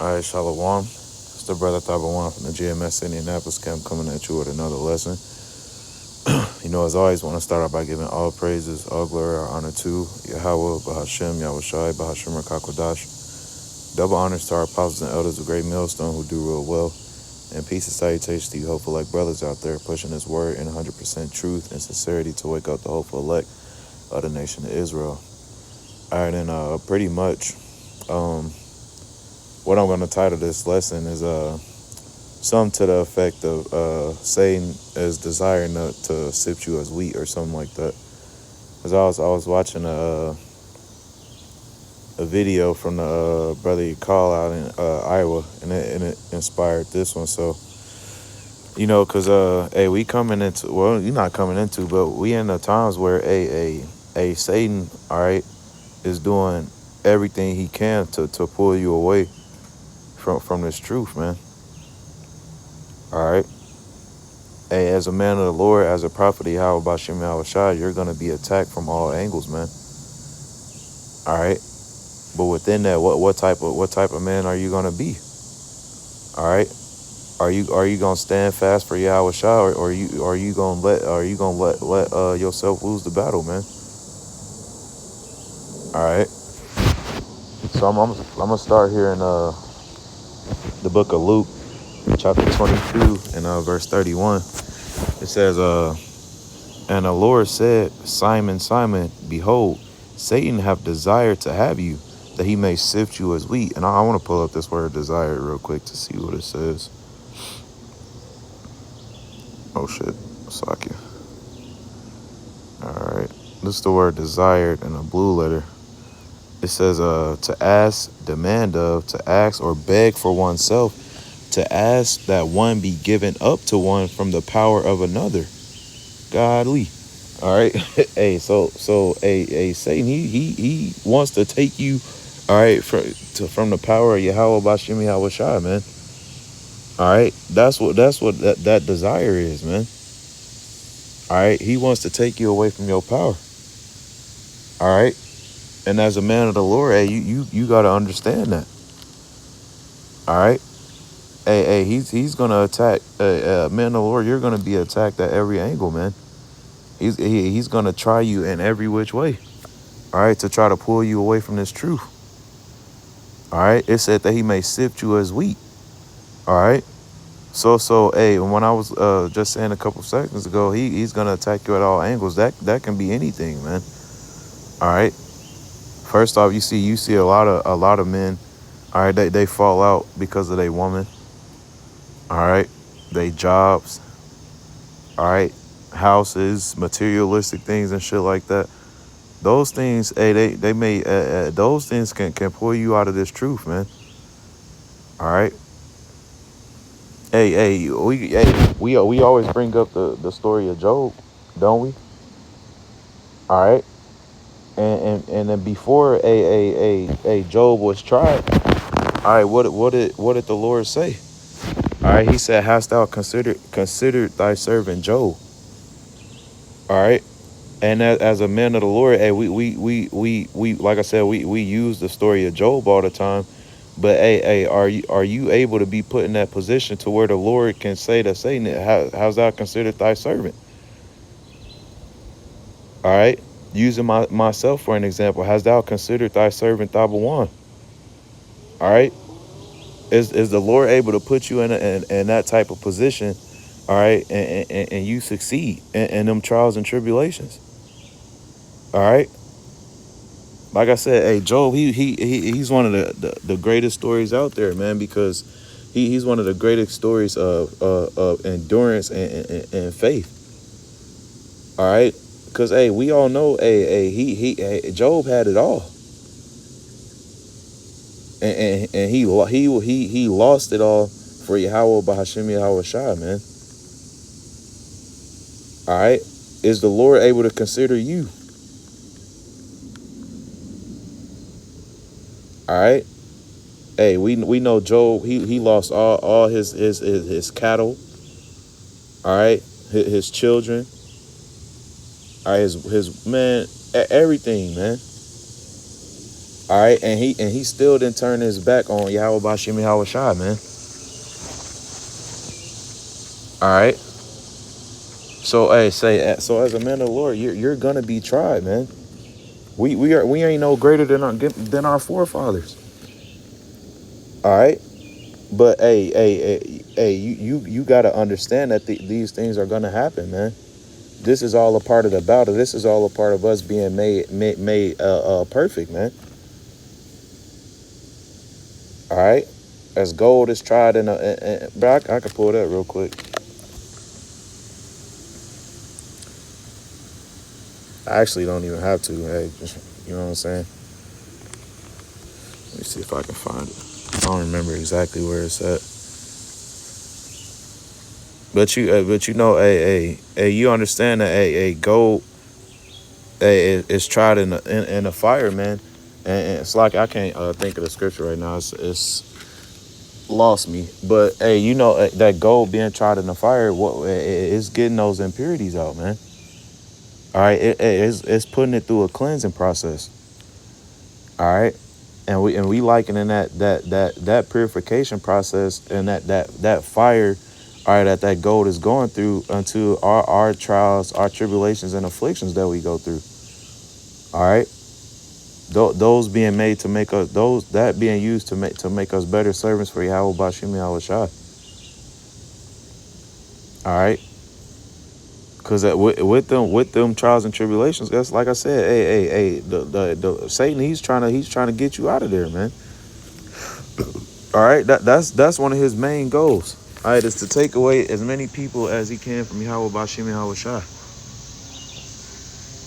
All right, Shalom. It's the brother Thaba from the GMS Indianapolis camp coming at you with another lesson. As always, want to start out by giving all praises, all glory, all honor to Yahweh, Bahashem, Yahushai, Bahashem, Rakakwadash. Double honors to our apostles and elders of Great Millstone who do real well. And peace and salutations to you hopeful like brothers out there pushing this word in 100% truth and sincerity to wake up the hopeful elect of the nation of Israel. All right, and pretty much what I'm going to title this lesson is something to the effect of Satan is desiring to sift you as wheat or something like that. Because I was watching a video from the brother you call out in Iowa, and it inspired this one. So because hey, we coming into, well, you're not coming into, but we in the times where a Satan, all right, is doing everything he can to pull you away from this truth, man. All right. Hey, as a man of the Lord, as a prophet of Yahweh Bashem Yahushai, you're gonna be attacked from all angles, man. All right. But within that, what type of man are you gonna be? All right. Are you gonna stand fast for Yahushai, or are you gonna let yourself lose the battle, man? All right. So I'm gonna start here in the book of Luke, chapter 22 and verse 31. It says, and the Lord said, Simon, Simon, behold, Satan hath desired to have you, that he may sift you as wheat. And I want to pull up this word desire real quick to see what it says. Oh shit, Salakia. All right, this is the word desired in a blue letter. It says, to ask, demand of, to ask or beg for oneself, to ask that one be given up to one from the power of another. Godly. All right. Hey, so Satan, he wants to take you, all right, from the power of Yahweh Bashem Yahushai, man. All right, that's what that desire is, man. All right, he wants to take you away from your power. All right, and as a man of the Lord, hey, you got to understand that. All right, hey, he's gonna attack, man of the Lord. You're gonna be attacked at every angle, man. He's gonna try you in every which way. All right, to try to pull you away from this truth. All right, it said that he may sift you as wheat. All right, so hey, when I was just saying a couple seconds ago, he's gonna attack you at all angles. That can be anything, man. All right, first off, you see a lot of men. All right, they fall out because of their woman. All right, they jobs. All right, houses, materialistic things and shit like that. Those things, hey, they may those things can pull you out of this truth, man. All right. We always bring up the story of Job, don't we? All right. And then before a Job was tried, all right, what did the Lord say? All right, he said, "Hast thou considered thy servant Job?" All right. And as a man of the Lord, hey, we like I said, we use the story of Job all the time. But hey, are you able to be put in that position to where the Lord can say to Satan, how's thou considered thy servant? All right, using myself for an example, has thou considered thy servant Thabawan? All right, is the Lord able to put you in that type of position? All right, and you succeed in them trials and tribulations. All right. Like I said, hey, Job, he's one of the greatest stories out there, man, because he's one of the greatest stories of endurance and faith. All right, because hey, we all know, hey, Job had it all, and he lost it all for Yahweh Bahashem Yahushai, man. All right, is the Lord able to consider you? All right. Hey, we know Job. He lost all his cattle. All right, his children. All right, his man, everything, man. All right, and he still didn't turn his back on Yahweh Bashim Yahweh Shai, man. All right. So hey, so as a man of the Lord, you're gonna be tried, man. We ain't no greater than our forefathers. All right. But hey, you gotta understand that these things are gonna happen, man. This is all a part of the battle. This is all a part of us being made perfect, man. All right. As gold is tried bro, I can pull that real quick. I actually don't even have to. Hey, just, you know what I'm saying? Let me see if I can find it. I don't remember exactly where it's at. But you know, you understand that gold, is tried in a fire, man. And it's like I can't think of the scripture right now. It's lost me. But hey, you know that gold being tried in the fire, it's getting those impurities out, man. All right, it's putting it through a cleansing process. All right, and we likening that purification process and that fire, all right, that gold is going through unto our trials, our tribulations and afflictions that we go through. All right, those being made to make us, those that being used to make us better servants for Yahweh Bashim Yahweh Shai. All right, because with them trials and tribulations, that's like I said, the Satan, he's trying to get you out of there, man. All right, that's one of his main goals. All right, is to take away as many people as he can from Yahweh Bashim Yahweh Shai.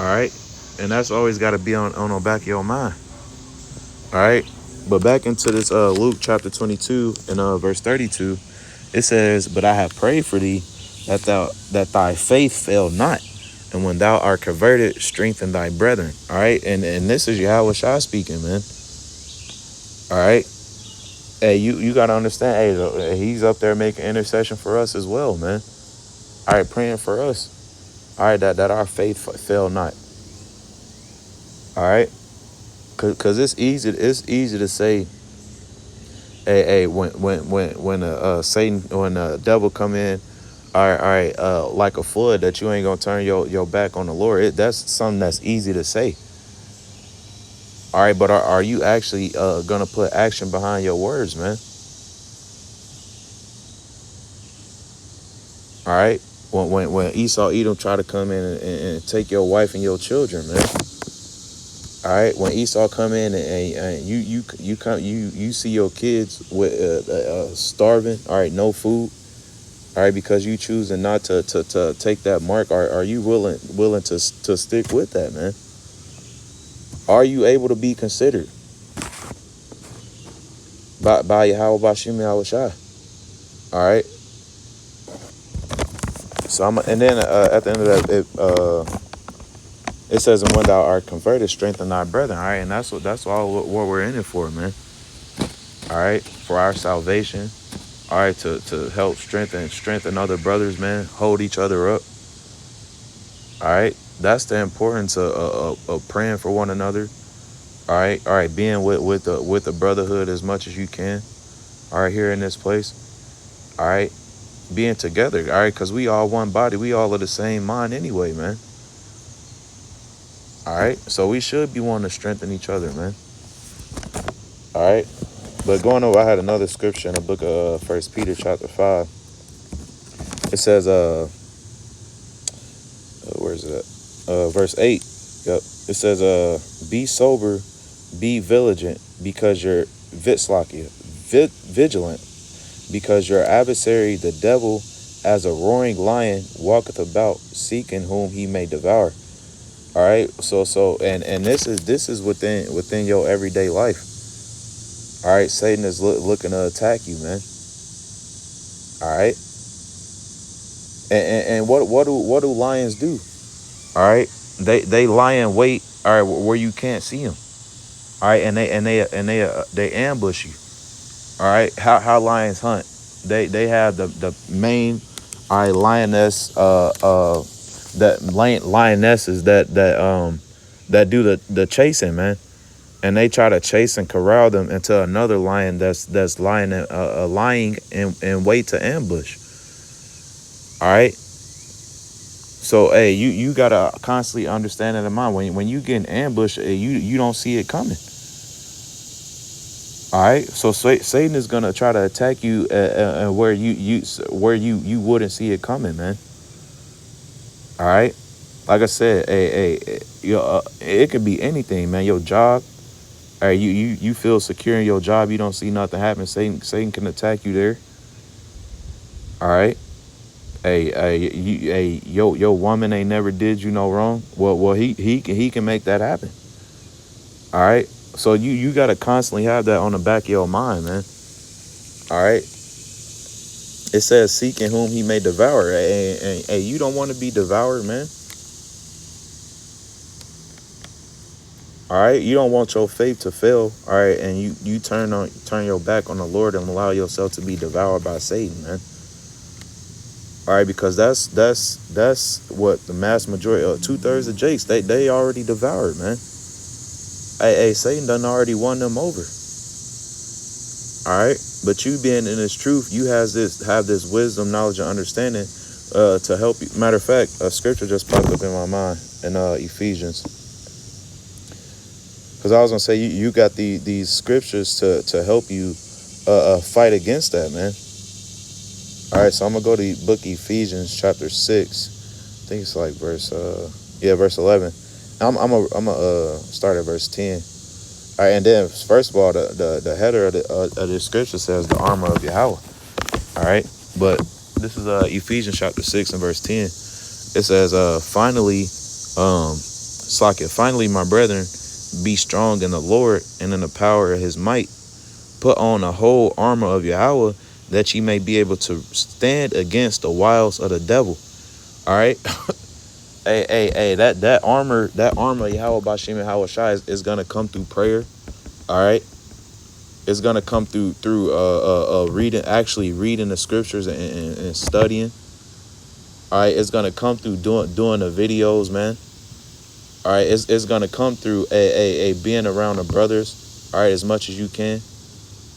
All right, and that's always got to be on the back of your mind. All right, but back into this Luke chapter 22 and verse 32, it says, "But I have prayed for thee that thy faith fail not, and when thou art converted, strengthen thy brethren." All right, and this is Yahweh Shai speaking, man. All right. Hey, you gotta understand. Hey, he's up there making intercession for us as well, man. All right, praying for us. All right, that our faith fail not. All right, cause it's easy to say, hey, when Satan, when the devil come in, all right, like a flood, that you ain't gonna turn your back on the Lord. That's something that's easy to say. All right, but are you actually gonna put action behind your words, man? All right. When Esau Edom try to come in and take your wife and your children, man. All right. When Esau come in and you see your kids with starving. All right, no food. All right, because you choosing not to take that mark. Are you willing to stick with that, man? Are you able to be considered by Yahweh Bashim Yahweh Shai? All right. So and then at the end of that, it says, "And when thou art converted, strengthen thy brethren." All right, and that's all what we're in it for, man. All right, for our salvation. All right, to help strengthen other brothers, man. Hold each other up. All right, that's the importance of praying for one another. All right, being with the brotherhood as much as you can. All right, here in this place. All right, being together. All right, because we all one body. We all of the same mind anyway, man. All right, so we should be wanting to strengthen each other, man. All right. But going over, I had another scripture in the book of First Peter chapter 5. It says, where is it at? Verse 8. Yep. It says, be sober, be vigilant, because your vigilant, because your adversary, the devil, as a roaring lion, walketh about, seeking whom he may devour. All right. And this is within your everyday life. All right. Satan is looking to attack you, man. All right. And what do lions do? All right, they lie in wait. All right, where you can't see them. All right, and they ambush you. All right, how lions hunt? They have the main, all right, lioness that lionesses that do the chasing, man. and they try to chase and corral them into another lion that's lying in wait to ambush. All right. So hey, you gotta constantly understand that in mind. When you get an ambush, you don't see it coming. All right. So Satan is gonna try to attack you where you wouldn't see it coming, man. All right. Like I said, it could be anything, man. Your job. All right, you feel secure in your job. You don't see nothing happen. Satan can attack you there. All right. Your woman ain't never did you no wrong. Well, he can make that happen. All right. So you gotta constantly have that on the back of your mind, man. All right. It says seeking whom he may devour. Hey, you don't want to be devoured, man. All right. You don't want your faith to fail. All right, and you turn your back on the Lord and allow yourself to be devoured by Satan, man. All right, because that's what the mass majority, 2/3 of Jakes, they already devoured, man. Hey, Satan done already won them over. All right, but you being in this truth, you have this wisdom, knowledge, and understanding to help you. Matter of fact, a scripture just popped up in my mind in Ephesians, because I was gonna say you got these scriptures to help you fight against that, man. All right, so I'm gonna go to the book Ephesians chapter 6. I think it's like verse 11. I'm gonna start at verse 10. All right, and then first of all, the header of the scripture says the armor of Yahweh. All right, but this is Ephesians chapter 6 and verse 10. It says, finally, finally, my brethren, be strong in the Lord and in the power of his might. Put on the whole armor of Yahweh, that ye may be able to stand against the wiles of the devil. All right. Hey, that armor Yahweh Bashim and Yahweh Shai is gonna come through prayer. All right. It's gonna come through reading the scriptures and studying. All right. It's gonna come through doing the videos, man. All right. It's gonna come through being around the brothers. All right, as much as you can.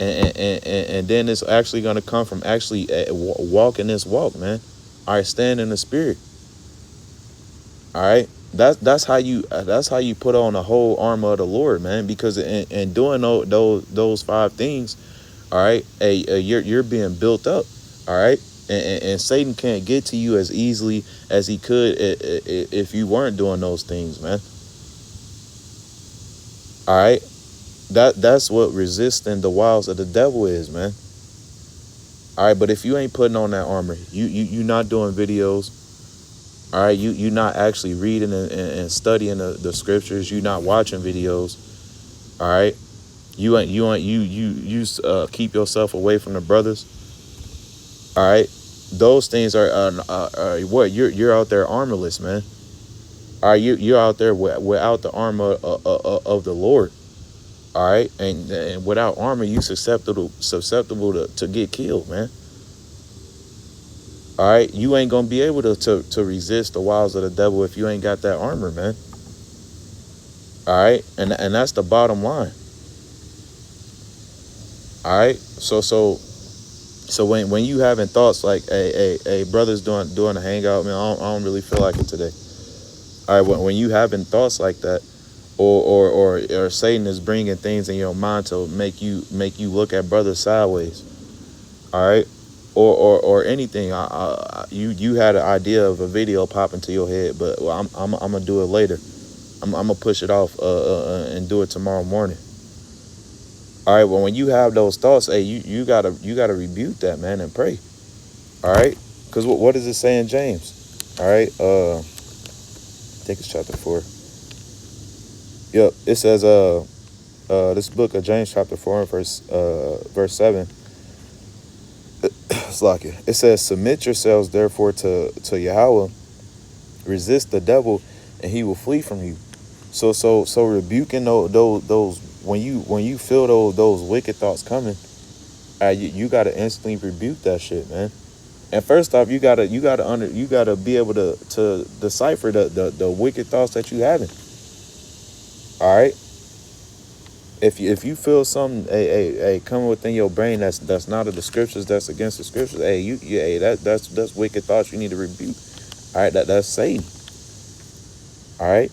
And then it's actually going to come from actually walking this walk, man. All right, stand in the spirit. All right, that's how you put on the whole armor of the Lord, man. Because in doing those 5 things, all right, you're being built up. All right, and Satan can't get to you as easily as he could if you weren't doing those things, man. All right. That's what resisting the wiles of the devil is, man. All right, but if you ain't putting on that armor, you not doing videos. All right, you not actually reading and studying the scriptures. You not watching videos. All right, you keep yourself away from the brothers. All right, those things are what you're out there armorless, man. All right, you're out there without the armor of the Lord. All right, and without armor, you susceptible to get killed, man. All right, you ain't gonna be able to resist the wiles of the devil if you ain't got that armor, man. All right, and that's the bottom line. All right, so when you having thoughts like, hey, brothers doing a hangout, man, I don't really feel like it today. All right, when you having thoughts like that, or Satan is bringing things in your mind to make you look at brothers sideways. All right, or anything. You had an idea of a video pop into your head, but I'm gonna do it later. I'm gonna push it off and do it tomorrow morning. All right, well, when you have those thoughts, hey, you gotta rebuke that, man, and pray. All right, because what does it say in James? All right, I think it's chapter 4. Yep, it says this book of James chapter 4 and verse 7. It's like it says, submit yourselves therefore to Yahweh, resist the devil, and he will flee from you. So rebuking those when you feel those wicked thoughts coming, you gotta instantly rebuke that shit, man. And first off, you gotta be able to decipher the wicked thoughts that you having. All right. If you feel something coming within your brain that's not of the scriptures, that's against the scriptures, hey, that's wicked thoughts you need to rebuke. All right, that's Satan. All right,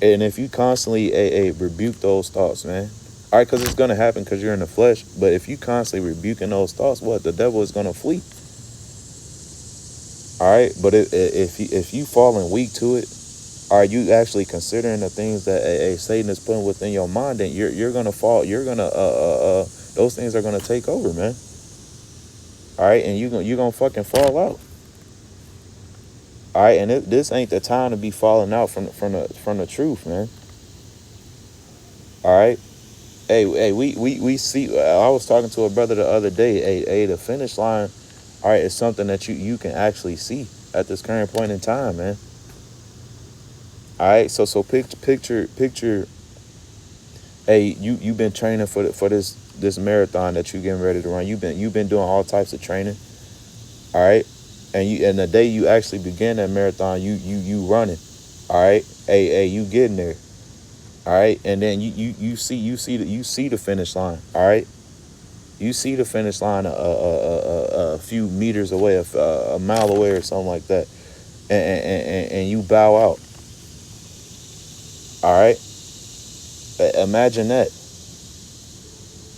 and if you constantly rebuke those thoughts, man. All right, because it's gonna happen because you're in the flesh. But if you constantly rebuking those thoughts, what the devil is gonna flee. All right, but if you falling weak to it, are you actually considering the things that Satan is putting within your mind? Then you're gonna fall. You're gonna those things are gonna take over, man. All right, and you gonna fucking fall out. All right, and this ain't the time to be falling out from the truth, man. All right, we see. I was talking to a brother the other day. The finish line, all right, is something that you can actually see at this current point in time, man. All right, so picture. Hey, you've been training for this marathon that you getting ready to run. You've been doing all types of training. All right, and the day you actually begin that marathon, you running. All right, you getting there. All right, and then you see the finish line. All right, you see the finish line a few meters away, a mile away or something like that, and you bow out. All right, imagine that.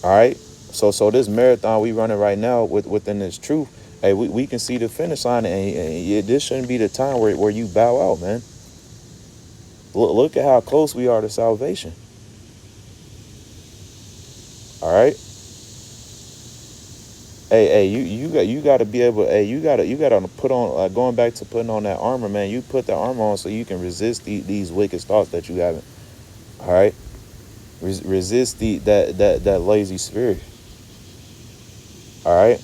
All right, so this marathon we running right now within this truth. Hey, we can see the finish line, and this shouldn't be the time where you bow out, man. Look at how close we are to salvation. All right. Hey, you got to be able. Hey, you got to put on. Going back to putting on that armor, man. You put the armor on so you can resist these wicked thoughts that you haven't. All right. Resist that lazy spirit. All right.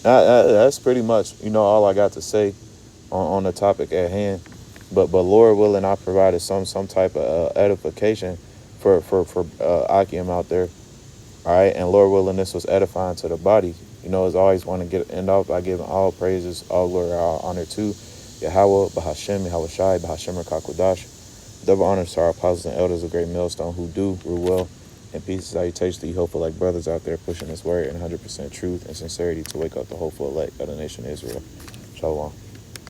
That's pretty much all I got to say on the topic at hand. But Lord willing, I provided some type of edification for Akim out there. All right, and Lord willing, this was edifying to the body. As always, want to end off by giving all praises, all glory, all honor to Yahweh, Bahashem, Yahweh Shai, Bahashem Rakakwadash. Double honors to our apostles and elders of Great Millstone who do rule well. And peace and salutation to you hopeful like brothers out there pushing this word in 100% truth and sincerity to wake up the hopeful elect of the nation of Israel. Shalom.